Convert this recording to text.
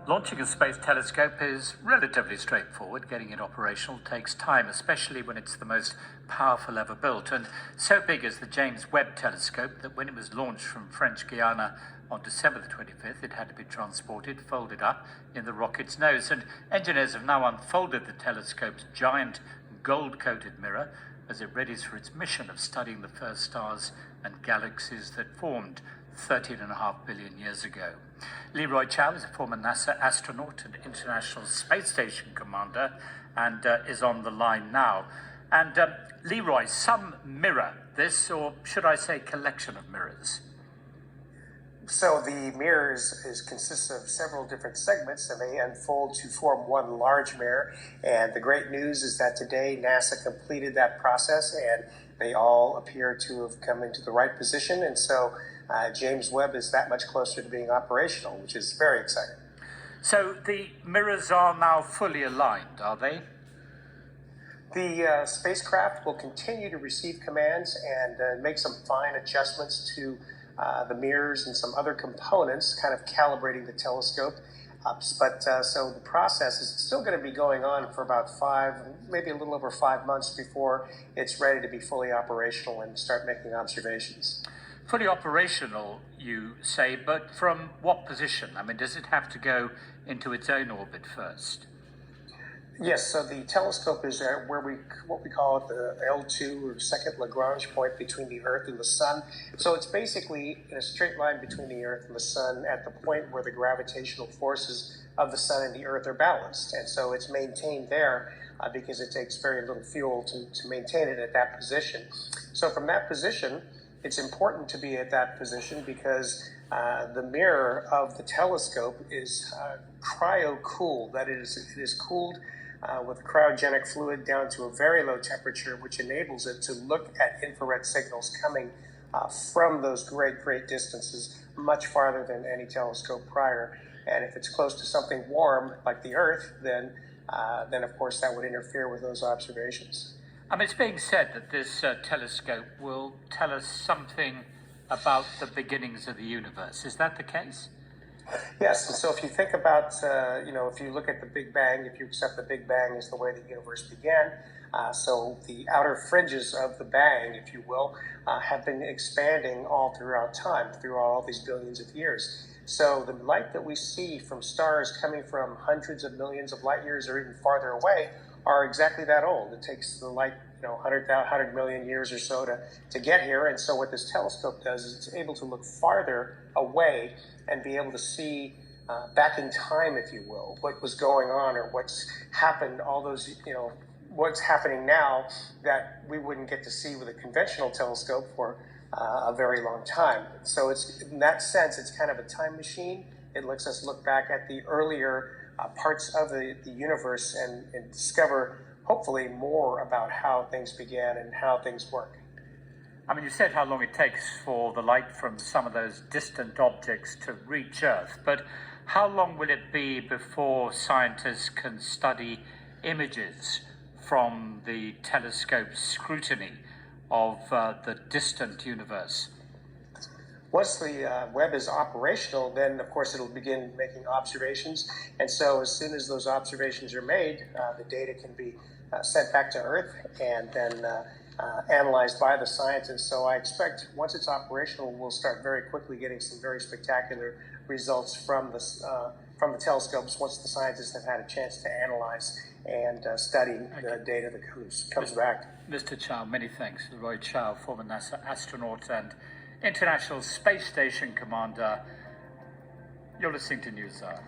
Launching a space telescope is relatively straightforward. Getting it operational takes time, especially when it's the most powerful ever built. And so big is the James Webb telescope that when it was launched from French Guiana on December the 25th, it had to be transported, folded up in the rocket's nose. And engineers have now unfolded the telescope's giant gold-coated mirror as it readies for its mission of studying the first stars and galaxies that formed 13.5 billion years ago. Leroy Chiao is a former NASA astronaut and International Space Station commander and is on the line now. And Leroy, some mirror this, or should I say collection of mirrors? So the mirrors consists of several different segments, and they unfold to form one large mirror. And the great news is that today NASA completed that process, and they all appear to have come into the right position. And so James Webb is that much closer to being operational, which is very exciting. So the mirrors are now fully aligned, are they? The spacecraft will continue to receive commands and make some fine adjustments to the mirrors and some other components, kind of calibrating the telescope. So the process is still going to be going on for about maybe a little over 5 months before it's ready to be fully operational and start making observations. Fully operational, you say, but from what position? I mean, does it have to go into its own orbit first? Yes, so the telescope is what we call it the L2 or second Lagrange point between the Earth and the Sun. So it's basically in a straight line between the Earth and the Sun at the point where the gravitational forces of the Sun and the Earth are balanced. And so it's maintained there because it takes very little fuel to maintain it at that position. So from that position, it's important to be at that position because the mirror of the telescope is cryo-cooled. That is, it is cooled with cryogenic fluid down to a very low temperature, which enables it to look at infrared signals coming from those great distances, much farther than any telescope prior. And if it's close to something warm, like the Earth, then of course that would interfere with those observations. I mean, it's being said that this telescope will tell us something about the beginnings of the universe. Is that the case? Yes, and so if you think about, if you look at the Big Bang, if you accept the Big Bang as the way the universe began, so the outer fringes of the bang, if you will, have been expanding all throughout time, through all these billions of years. So the light that we see from stars coming from hundreds of millions of light years or even farther away are exactly that old. It takes the light, 100 million years or so to get here. And so what this telescope does is it's able to look farther away and be able to see back in time, if you will, what was going on or what's happened, all those, what's happening now that we wouldn't get to see with a conventional telescope for a very long time. So it's, in that sense, it's kind of a time machine. It lets us look back at the earlier parts of the universe and discover, hopefully, more about how things began and how things work. I mean, you said how long it takes for the light from some of those distant objects to reach Earth, but how long will it be before scientists can study images from the telescope's scrutiny of the distant universe? Once the Webb is operational, then of course it'll begin making observations. And so as soon as those observations are made, the data can be sent back to Earth and then analyzed by the scientists. So I expect once it's operational, we'll start very quickly getting some very spectacular results from the telescopes once the scientists have had a chance to analyze and study the data that comes back. Mr. Chiao, many thanks. Leroy Chiao, former NASA astronaut and International Space Station commander. You're listening to NewsHour.